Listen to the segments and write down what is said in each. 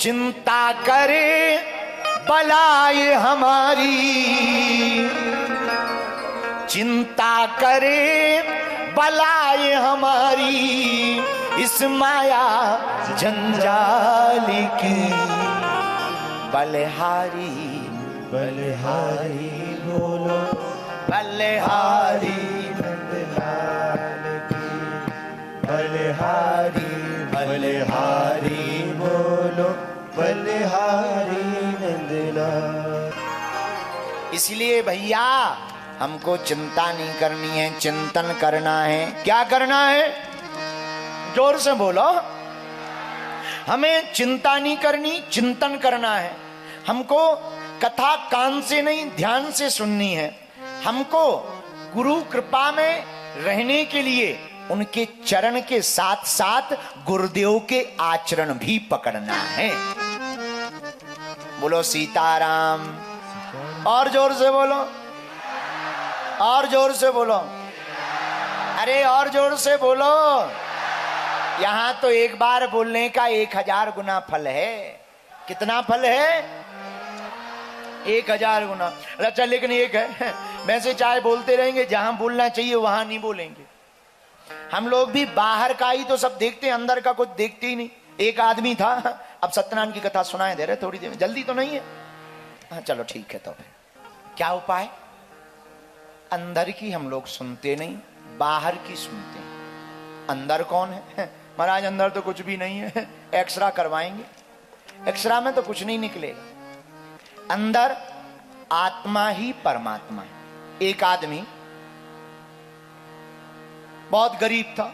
चिंता करे बलाए हमारी, चिंता करे बलाए हमारी, इस माया जंजाल की। बलिहारी बलिहारी बोलो, बलिहारी नंदलाल की। बलिहारी बलिहारी बोलो, बलिहारी नंदलाल। इसलिए भैया हमको चिंता नहीं करनी है, चिंतन करना है। क्या करना है? जोर से बोलो। हमें चिंता नहीं करनी, चिंतन करना है। हमको कथा कान से नहीं ध्यान से सुननी है। हमको गुरु कृपा में रहने के लिए उनके चरण के साथ साथ गुरुदेव के आचरण भी पकड़ना है। बोलो सीताराम। और जोर से बोलो, और जोर से बोलो, अरे और जोर से बोलो। यहां तो एक बार बोलने का 1000 गुना फल है। कितना फल है? 1000 गुना। अच्छा लेकिन एक है, वैसे चाहे बोलते रहेंगे, जहां बोलना चाहिए वहां नहीं बोलेंगे। हम लोग भी बाहर का ही तो सब देखते हैं, अंदर का कुछ देखते ही नहीं। एक आदमी था, अब सत्यनारायण की कथा सुनाए दे रहे, थोड़ी देर में, जल्दी तो नहीं है? हाँ चलो ठीक है। तो फिर क्या उपाय? अंदर की हम लोग सुनते नहीं, बाहर की सुनते हैं। अंदर कौन है? महाराज अंदर तो कुछ भी नहीं है, एक्सरा करवाएंगे, एक्सरा में तो कुछ नहीं निकलेगा। अंदर आत्मा ही परमात्मा है। एक आदमी बहुत गरीब था,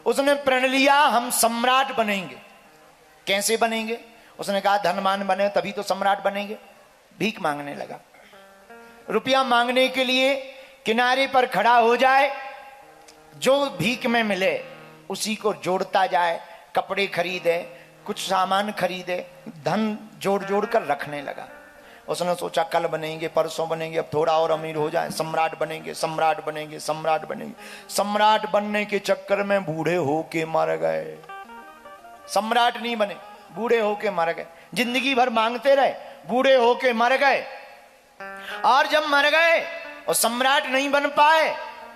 उसने प्रण लिया हम सम्राट बनेंगे। कैसे बनेंगे? उसने कहा धनवान बने तभी तो सम्राट बनेंगे। भीख मांगने लगा। रुपया मांगने के लिए किनारे पर खड़ा हो जाए, जो भीख में मिले उसी को जोड़ता जाए, कपड़े खरीदे, कुछ सामान खरीदे, धन जोड़ जोड़ कर रखने लगा। उसने सोचा कल बनेंगे, परसों बनेंगे, अब थोड़ा और अमीर हो जाए, सम्राट बनेंगे, सम्राट बनेंगे, सम्राट बनेंगे। सम्राट बनने के चक्कर में बूढ़े होके मर गए। सम्राट नहीं बने, बूढ़े होके मर गए। जिंदगी भर मांगते रहे, बूढ़े होके मर गए। और जब मर गए और सम्राट नहीं बन पाए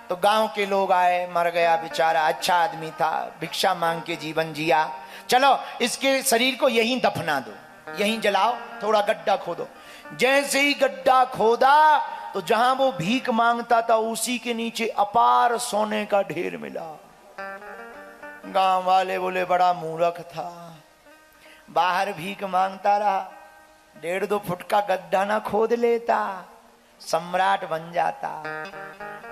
तो गांव के लोग आए, मर गया बेचारा, अच्छा आदमी था, भिक्षा मांग के जीवन जिया। चलो इसके शरीर को यहीं दफना दो, यहीं जलाओ, थोड़ा गड्ढा खोदो। जैसे ही गड्ढा खोदा तो जहां वो भीख मांगता था उसी के नीचे अपार सोने का ढेर मिला। गांव वाले बोले बड़ा मूर्ख था, बाहर भीख मांगता रहा, 1.5-2 फुट का गड्ढा ना खोद लेता, सम्राट बन जाता।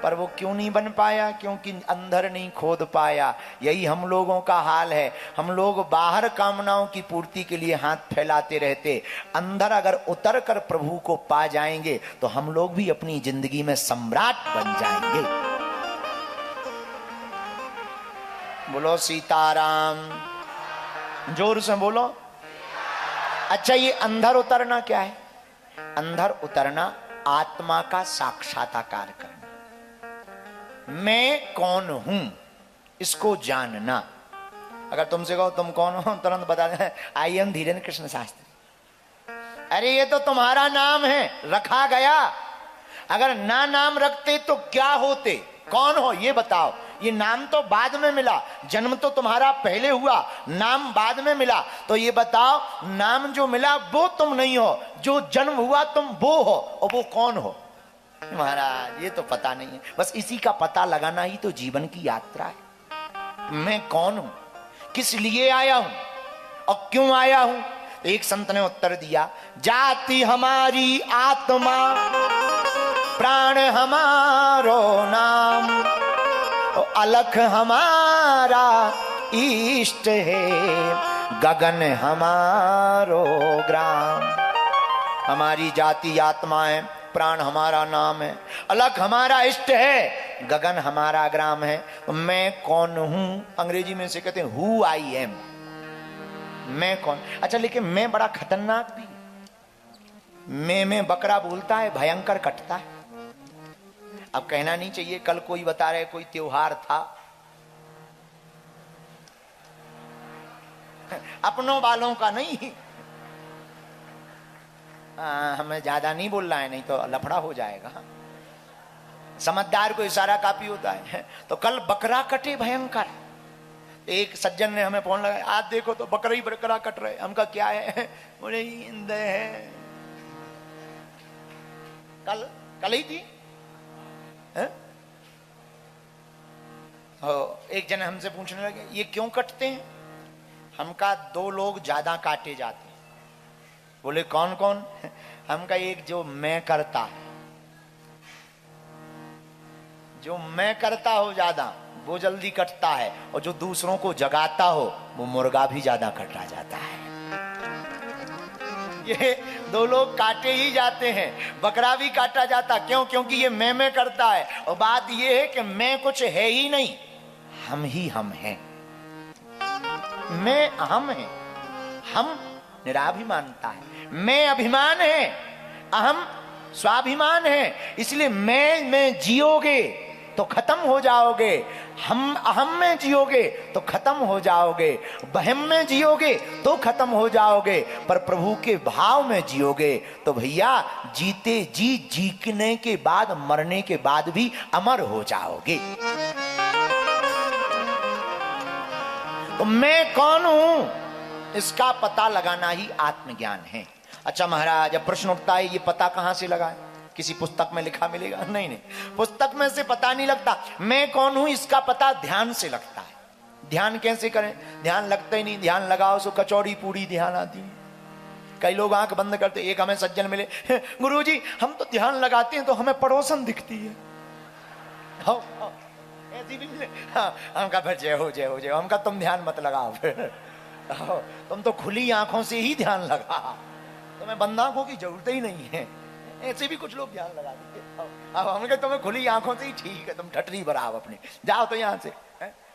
पर वो क्यों नहीं बन पाया? क्योंकि अंदर नहीं खोद पाया। यही हम लोगों का हाल है। हम लोग बाहर कामनाओं की पूर्ति के लिए हाथ फैलाते रहते, अंदर अगर उतर कर प्रभु को पा जाएंगे तो हम लोग भी अपनी जिंदगी में सम्राट बन जाएंगे। बोलो सीताराम। जोर से बोलो। अच्छा ये अंदर उतरना क्या है? अंदर उतरना आत्मा का साक्षात्कार करना। मैं कौन हूं इसको जानना। अगर तुमसे कहो तुम कौन हो, तुरंत बता दें आई एम धीरेन्द्र कृष्ण शास्त्री। अरे ये तो तुम्हारा नाम है, रखा गया। अगर ना नाम रखते तो क्या होते? कौन हो ये बताओ। ये नाम तो बाद में मिला, जन्म तो तुम्हारा पहले हुआ, नाम बाद में मिला। तो ये बताओ नाम जो मिला वो तुम नहीं हो, जो जन्म हुआ तुम वो हो, और वो कौन हो? महाराज ये तो पता नहीं है। बस इसी का पता लगाना ही तो जीवन की यात्रा है। मैं कौन हूं, किस लिए आया हूं और क्यों आया हूं? तो एक संत ने उत्तर दिया, जाति हमारी आत्मा, प्राण हमारो नाम, अलख हमारा इष्ट है, गगन हमारो ग्राम। हमारी जाति आत्मा है, प्राण हमारा नाम है, अलख हमारा इष्ट है, गगन हमारा ग्राम है। तो मैं कौन हूं? अंग्रेजी में से कहते हैं हु आई एम। मैं कौन? अच्छा लेकिन मैं बड़ा खतरनाक भी। मैं बकरा बोलता है, भयंकर कटता है। अब कहना नहीं चाहिए। कल कोई बता रहे कोई त्योहार था, अपनों वालों का नहीं। हमें ज्यादा नहीं बोलना है, नहीं तो लफड़ा हो जाएगा। समझदार को इशारा काफी होता है। तो कल बकरा कटे भयंकर। एक सज्जन ने हमें फोन लगाया, आज देखो तो बकरा ही बकरा कट रहे। हमका क्या है? बोले ईंद है। कल ही थी। एक जन हमसे पूछने लगे ये क्यों कटते हैं? हमका 2 लोग ज्यादा काटे जाते हैं। बोले कौन कौन? हमका एक जो मैं करता है, जो मैं करता हो ज्यादा वो जल्दी कटता है, और जो दूसरों को जगाता हो वो मुर्गा भी ज्यादा कटा जाता है। ये 2 लोग काटे ही जाते हैं। बकरा भी काटा जाता, क्यों? क्योंकि ये मैं करता है। और बात ये है कि मैं कुछ है ही नहीं, हम ही हम हैं। मैं हम है, हम निराभिमानता है, मैं अभिमान है, अहम स्वाभिमान है। इसलिए मैं में जियोगे तो खत्म हो जाओगे, हम अहम में जियोगे तो खत्म हो जाओगे, बहम में जियोगे तो खत्म हो जाओगे, पर प्रभु के भाव में जियोगे तो भैया जीते जी जीने के बाद, मरने के बाद भी अमर हो जाओगे। तो मैं कौन हूं, इसका पता लगाना ही आत्मज्ञान है। अच्छा महाराज, अब प्रश्न उठता है ये पता कहां से लगाएं? किसी पुस्तक में लिखा मिलेगा? नहीं नहीं, पुस्तक में से पता नहीं लगता। मैं कौन हूं इसका पता ध्यान से लगता है। ध्यान कैसे करें? ध्यान लगता ही नहीं। ध्यान लगाओ सो कचौड़ी पूड़ी ध्यान आती है। कई लोग आंख बंद करते। एक हमें सज्जन मिले, गुरुजी हम तो ध्यान लगाते हैं तो हमें पड़ोसन दिखती है। ऐसी भी मिले। हमका फिर जय हो जय हो जय हो। हमका तुम ध्यान मत लगाओ फिर, तुम तो खुली आंखों से ही ध्यान लगा, तुम्हें बंद आंखों की जरूरत ही नहीं है। ऐसे भी कुछ लोग ध्यान लगा देते। अब हम कहे तुम्हें खुली आंखों से ही ठीक है, तुम ठटरी भराओ अपनी, जाओ तो यहां से।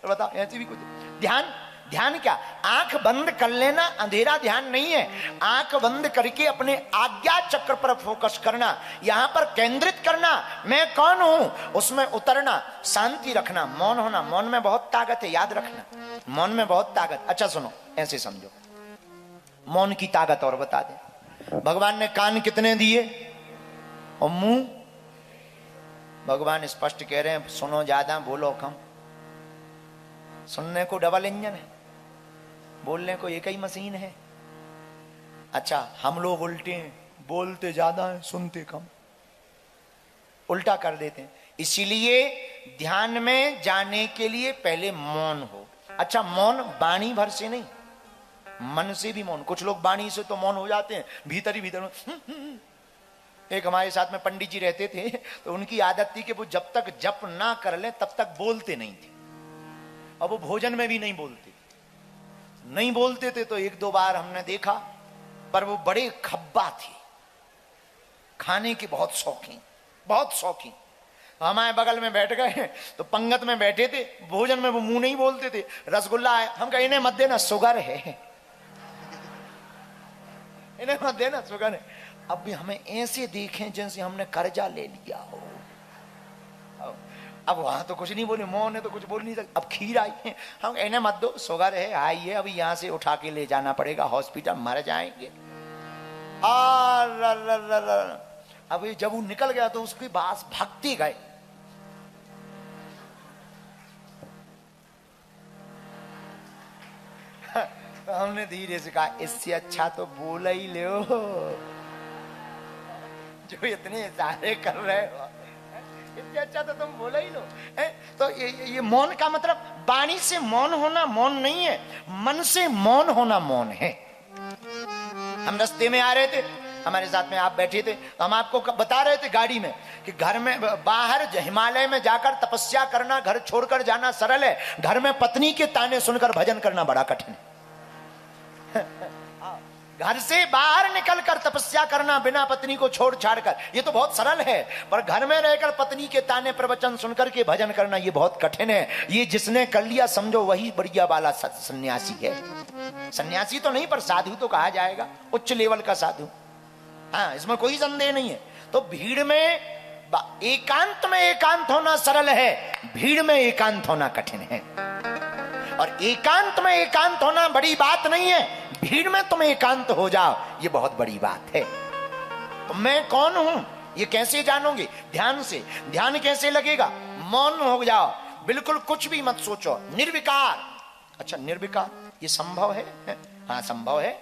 तो बताओ, ऐसे भी कुछ ध्यान। ध्यान क्या? आंख बंद कर लेना अंधेरा ध्यान नहीं है। आंख बंद करके अपने आज्ञा चक्र पर फोकस करना, यहां पर केंद्रित करना, मैं कौन हूं उसमें उतरना, शांति रखना, मौन होना। मौन में बहुत ताकत है, याद रखना, मौन में बहुत ताकत। अच्छा सुनो, ऐसे समझो मौन की ताकत और बता दे। भगवान ने कान कितने दिए और मुंह? भगवान स्पष्ट कह रहे हैं सुनो ज्यादा बोलो कम। सुनने को डबल इंजन है, बोलने को एक ही मशीन है। अच्छा हम लोग उल्टे हैं, बोलते ज्यादा है सुनते कम, उल्टा कर देते हैं। इसीलिए ध्यान में जाने के लिए पहले मौन हो। अच्छा मौन वाणी भर से नहीं, मन से भी मौन। कुछ लोग वाणी से तो मौन हो जाते हैं, भीतर ही भीतर। एक हमारे साथ में पंडित जी रहते थे, तो उनकी आदत थी कि वो जब तक जप ना कर ले तब तक बोलते नहीं थे। और वो भोजन में भी नहीं बोलते थे। तो 1-2 बार हमने देखा, पर वो बड़े खब्बा थे, खाने के बहुत शौकीन। हमारे बगल में बैठ गए तो पंगत में बैठे थे, भोजन में वो मुंह नहीं बोलते थे। रसगुल्ला है, हम कहे इन्हें मत देना शुगर है, इन्हें मत देना शुगर है। अब भी हमें ऐसे देखें जैसे हमने कर्जा ले लिया हो। अब वहां तो कुछ नहीं बोले, मौन है तो कुछ बोल नहीं सकते। अब खीर आई है, हम इन्हें मत दो, शुगर है, आई है, अभी यहां से उठा के ले जाना पड़ेगा हॉस्पिटल, मर जाएंगे। अब जब वो निकल गया तो उसके पास भागते गए। तो हमने धीरे से कहा इससे अच्छा तो बोला ही लो, जो इतने इशारे कर रहे हो, इससे अच्छा तो तुम बोला ही लो। तो ये मौन का मतलब वाणी से मौन होना मौन नहीं है, मन से मौन होना मौन है। हम रास्ते में आ रहे थे, हमारे साथ में आप बैठे थे, तो हम आपको बता रहे थे गाड़ी में कि घर में बाहर हिमालय में जाकर तपस्या करना, घर छोड़कर जाना सरल है, घर में पत्नी के ताने सुनकर भजन करना बड़ा कठिन है। घर से बाहर निकलकर तपस्या करना बिना पत्नी को छोड़ छाड़ कर, ये तो बहुत सरल है, पर घर में रहकर पत्नी के ताने प्रवचन सुनकर के भजन करना ये बहुत कठिन है। ये जिसने कर लिया समझो वही बढ़िया वाला सन्यासी है। सन्यासी तो नहीं पर साधु तो कहा जाएगा, उच्च लेवल का साधु। हाँ, इसमें कोई संदेह नहीं है। तो भीड़ में एकांत में एकांत होना सरल है, भीड़ में एकांत होना कठिन है। और एकांत में एकांत होना बड़ी बात नहीं है, भीड़ में तुम एकांत हो जाओ ये बहुत बड़ी बात है। तो मैं कौन हूं ये कैसे जानोगे? ध्यान से। ध्यान कैसे लगेगा? मौन हो जाओ, बिल्कुल कुछ भी मत सोचो, निर्विकार। अच्छा निर्विकार ये संभव है? हाँ संभव है।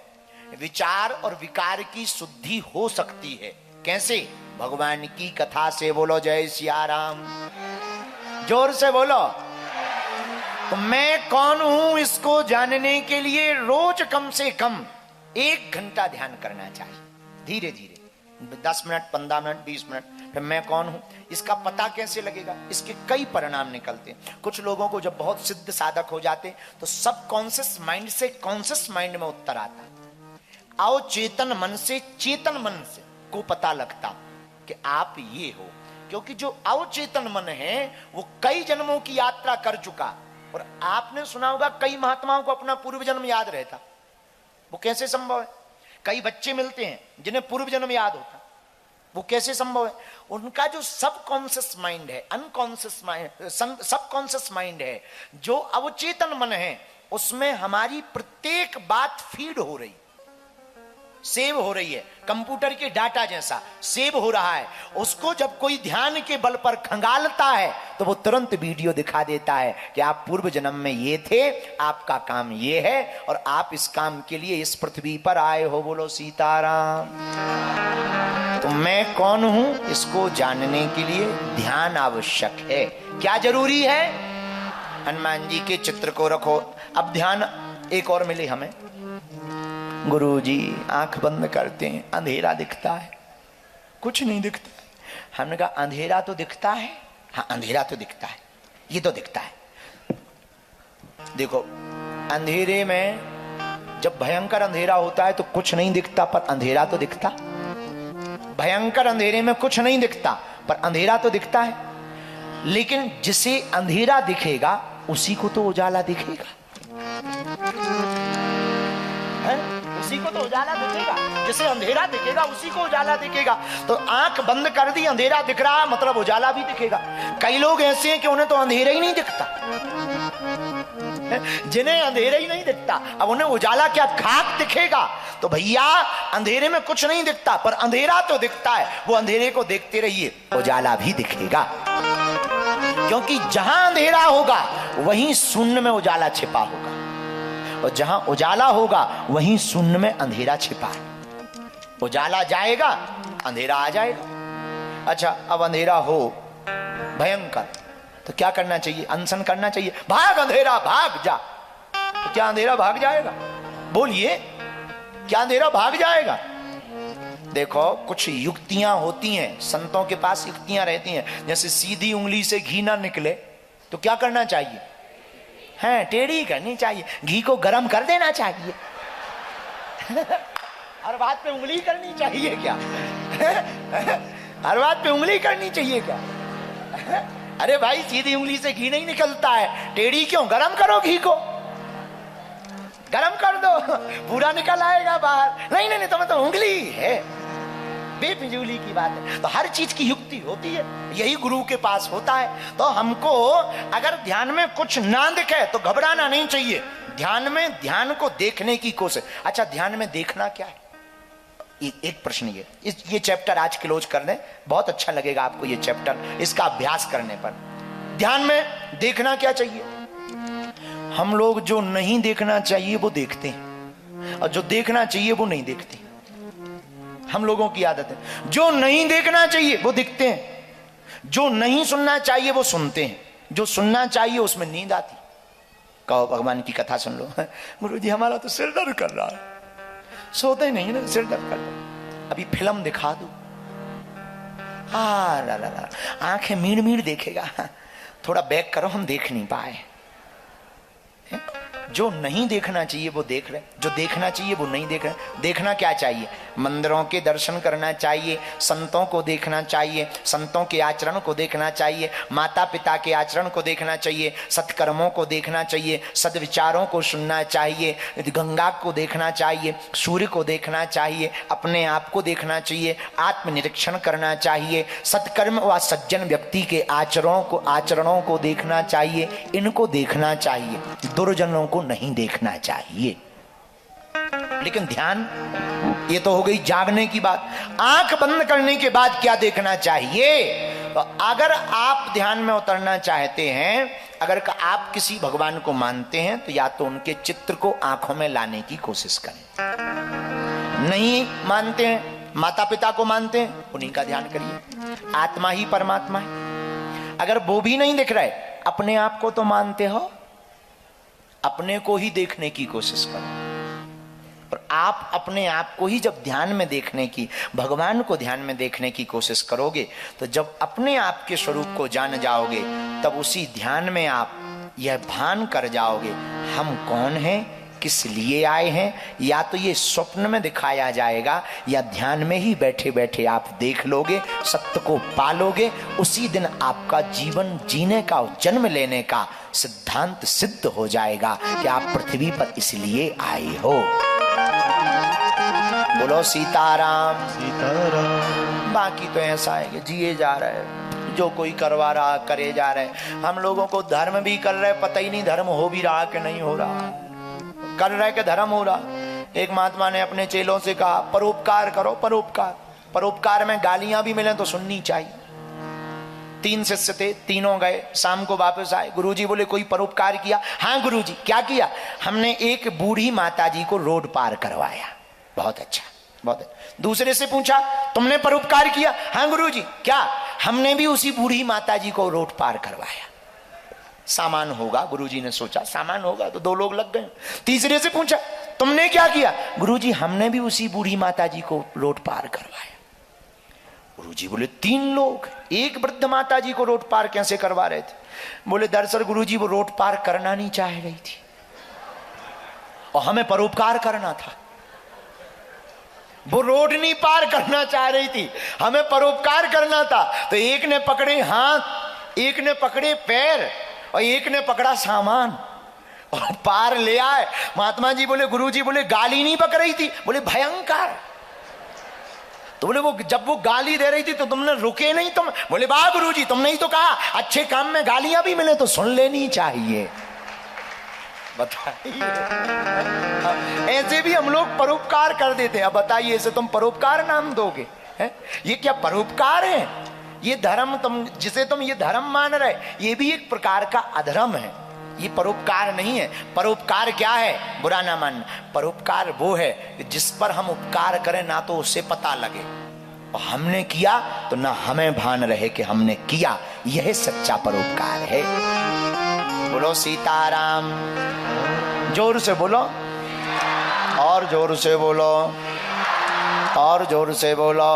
विचार और विकार की शुद्धि हो सकती है। कैसे? भगवान की कथा से। बोलो जय सिया राम, जोर से बोलो। तो मैं कौन हूं इसको जानने के लिए रोज कम से कम 1 घंटा ध्यान करना चाहिए। धीरे धीरे 10 मिनट, 15 मिनट, 20 मिनट। फिर मैं कौन हूं इसका पता कैसे लगेगा? इसके कई परिणाम निकलते हैं। कुछ लोगों को जब बहुत सिद्ध साधक हो जाते तो सब कॉन्शियस माइंड से कॉन्शियस माइंड में उत्तर आता, अवचेतन मन से चेतन मन से को पता लगता कि आप ये हो। क्योंकि जो अवचेतन मन है वो कई जन्मों की यात्रा कर चुका। और आपने सुना होगा कई महात्माओं को अपना पूर्व जन्म याद रहता। वो कैसे संभव है? कई बच्चे मिलते हैं जिन्हें पूर्व जन्म याद होता, वो कैसे संभव है? उनका जो सबकॉन्शियस माइंड है, अनकॉन्शियस माइंड, सबकॉन्शियस माइंड है, जो अवचेतन मन है, उसमें हमारी प्रत्येक बात फीड हो रही, सेव हो रही है। कंप्यूटर के डाटा जैसा सेव हो रहा है। उसको जब कोई ध्यान के बल पर खंगालता है तो वो तुरंत वीडियो दिखा देता है कि आप पूर्व जन्म में ये थे, आपका काम ये है और आप इस काम के लिए इस पृथ्वी पर आए हो। बोलो सीताराम। तो मैं कौन हूं इसको जानने के लिए ध्यान आवश्यक है। क्या जरूरी है? हनुमान जी के चित्र को रखो। अब ध्यान एक और मिले हमें। गुरुजी आंख बंद करते हैं, अंधेरा दिखता है, कुछ नहीं दिखता। हमने कहा अंधेरा तो दिखता है। हाँ अंधेरा तो दिखता है, ये तो दिखता है। देखो अंधेरे में जब भयंकर अंधेरा होता है तो कुछ नहीं दिखता, पर अंधेरा तो दिखता। भयंकर अंधेरे में कुछ नहीं दिखता पर अंधेरा तो दिखता है। लेकिन जिसे अंधेरा दिखेगा उसी को तो उजाला दिखेगा है? उसी को तो उजाला दिखेगा। जिसे अंधेरा दिखेगा उसी को उजाला दिखेगा। तो आंख बंद कर दी, अंधेरा दिख रहा मतलब उजाला भी दिखेगा। कई लोग ऐसे हैं कि उन्हें तो अंधेरा ही नहीं दिखता, जिन्हें अंधेरा ही नहीं दिखता, अब उन्हें उजाला क्या खाक दिखेगा? तो भैया अंधेरे में कुछ नहीं दिखता पर अंधेरा तो दिखता है। वो अंधेरे को देखते रहिए, उजाला भी दिखेगा। क्योंकि जहां अंधेरा होगा वहीं शून्य में उजाला छिपा होगा, और जहां उजाला होगा वहीं शून्य में अंधेरा छिपा है। उजाला जाएगा अंधेरा आ जाएगा। अच्छा अब अंधेरा हो भयंकर तो क्या करना चाहिए? अनशन करना चाहिए। भाग अंधेरा भाग जा। तो क्या अंधेरा भाग जाएगा? बोलिए, क्या अंधेरा भाग जाएगा? देखो कुछ युक्तियां होती हैं, संतों के पास युक्तियां रहती हैं। जैसे सीधी उंगली से घी ना निकले तो क्या करना चाहिए? है टेढ़ी करनी चाहिए। घी को गर्म कर देना चाहिए। हर बात पे उंगली करनी चाहिए क्या? हर बात पे उंगली करनी चाहिए क्या? अरे भाई सीधी उंगली से घी नहीं निकलता है, टेढ़ी क्यों? गरम करो, घी को गरम कर दो, पूरा निकल आएगा बाहर। नहीं नहीं नहीं, तुम्हें तो उंगली है। बेफिजूली की बात है। तो हर चीज की युक्ति होती है, यही गुरु के पास होता है। तो हमको अगर ध्यान में कुछ ना दिखे तो घबराना नहीं चाहिए। ध्यान में ध्यान को देखने की कोशिश। अच्छा ध्यान में देखना क्या है? एक प्रश्न ये चैप्टर आज क्लोज कर दें, बहुत अच्छा लगेगा आपको ये चैप्टर, इसका अभ्यास करने पर। ध्यान में देखना क्या चाहिए? हम लोग जो नहीं देखना चाहिए वो देखते हैं, और जो देखना चाहिए वो नहीं देखते। हम लोगों की आदत है, जो नहीं देखना चाहिए वो दिखते हैं, जो नहीं सुनना चाहिए वो सुनते हैं, जो सुनना चाहिए उसमें नींद आती। कहो भगवान की कथा सुन लो। गुरुजी हमारा तो सिर दर्द कर रहा है। सोते नहीं ना, सिर दर्द कर रहा। अभी फिल्म दिखा दो, आंखें मीड़ मीड़ देखेगा। थोड़ा बैक करो, हम देख नहीं पाए। जो नहीं देखना चाहिए वो देख रहे, जो देखना चाहिए वो नहीं देख रहे। देखना क्या चाहिए? मंदिरों के दर्शन करना चाहिए, संतों को देखना चाहिए, संतों के आचरण को देखना चाहिए, माता पिता के आचरण को देखना चाहिए, सत्कर्मों को देखना चाहिए, सद्विचारों को सुनना चाहिए, गंगा को देखना चाहिए, सूर्य को देखना चाहिए, अपने आप को देखना चाहिए, आत्मनिरीक्षण करना चाहिए, सत्कर्म व सज्जन व्यक्ति के आचरणों को देखना चाहिए, इनको देखना चाहिए, दुर्जनों को नहीं देखना चाहिए। लेकिन ध्यान, ये तो हो गई जागने की बात। आंख बंद करने के बाद क्या देखना चाहिए? तो अगर आप ध्यान में उतरना चाहते हैं, अगर आप किसी भगवान को मानते हैं, तो या तो उनके चित्र को आंखों में लाने की कोशिश करें। नहीं मानते हैं, माता पिता को मानते हैं, उन्हीं का ध्यान करिए। आत्मा ही परमात्मा है। अगर वो भी नहीं दिख रहा है, अपने आप को तो मानते हो, अपने को ही देखने की कोशिश करो। और आप अपने आप को ही जब ध्यान में देखने की, भगवान को ध्यान में देखने की कोशिश करोगे, तो जब अपने आप के स्वरूप को जान जाओगे, तब उसी ध्यान में आप यह भान कर जाओगे, हम कौन हैं, किस लिए आए हैं। या तो ये स्वप्न में दिखाया जाएगा, या ध्यान में ही बैठे बैठे आप देख लोगे, सत्य को पालोगे। उसी दिन आपका जीवन जीने का, जन्म लेने का सिद्धांत सिद्ध हो जाएगा कि आप पृथ्वी पर इसलिए आए हो। बोलो सीताराम सीताराम। बाकी तो ऐसा है कि जिए जा रहे हैं, जो कोई करवा रहा करे जा रहे हैं। हम लोगों को धर्म भी कर रहे, पता ही नहीं धर्म हो भी रहा कि नहीं हो रहा, कर रहे कि धर्म हो रहा। एक महात्मा ने अपने चेलों से कहा, परोपकार करो, परोपकार। परोपकार में गालियां भी मिले तो सुननी चाहिए। 3 शिष्य थे, तीनों गए, शाम को वापस आए। गुरुजी बोले, कोई परोपकार किया? हाँ गुरुजी। क्या किया? हमने एक बूढ़ी माताजी को रोड पार करवाया। बहुत अच्छा, बहुत अच्छा। दूसरे से पूछा, तुमने परोपकार किया? हाँ गुरुजी। क्या? हमने भी उसी बूढ़ी माताजी को रोड पार करवाया। सामान होगा, गुरुजी ने सोचा, सामान होगा तो 2 लोग लग गए। तीसरे से पूछा, तुमने क्या किया? गुरुजी, हमने भी उसी बूढ़ी माताजी को रोड पार करवाया। गुरुजी बोले, 3 लोग एक वृद्ध माताजी को रोड पार कैसे करवा रहे थे? बोले, दरअसल गुरुजी वो रोड पार करना नहीं चाह रही थी और हमें परोपकार करना था। वो रोड नहीं पार करना चाह रही थी, हमें परोपकार करना था। तो एक ने पकड़े हाथ, एक ने पकड़े पैर और एक ने पकड़ा सामान और पार ले आए। महात्मा जी बोले, गुरुजी बोले, गाली नहीं पकड़ रही थी? बोले, भयंकर। तो बोले, वो जब वो गाली दे रही थी तो तुमने रुके नहीं? तुम बोले, वाह गुरुजी, तुमने ही तो कहा अच्छे काम में गालियां भी मिले तो सुन लेनी चाहिए। बताइए, ऐसे भी हम लोग परोपकार कर देते हैं। अब बताइए, इसे तुम परोपकार नाम दोगे? है ये क्या परोपकार है? ये धर्म, तुम जिसे तुम ये धर्म मान रहे, ये भी एक प्रकार का अधर्म है। ये परोपकार नहीं है। परोपकार क्या है? बुरा ना मानना। परोपकार वो है जिस पर हम उपकार करें ना तो उसे पता लगे, और हमने किया तो ना हमें भान रहे कि हमने किया। यह सच्चा परोपकार है। बोलो सीताराम। जोर से बोलो, और जोर से बोलो, और जोर से बोलो।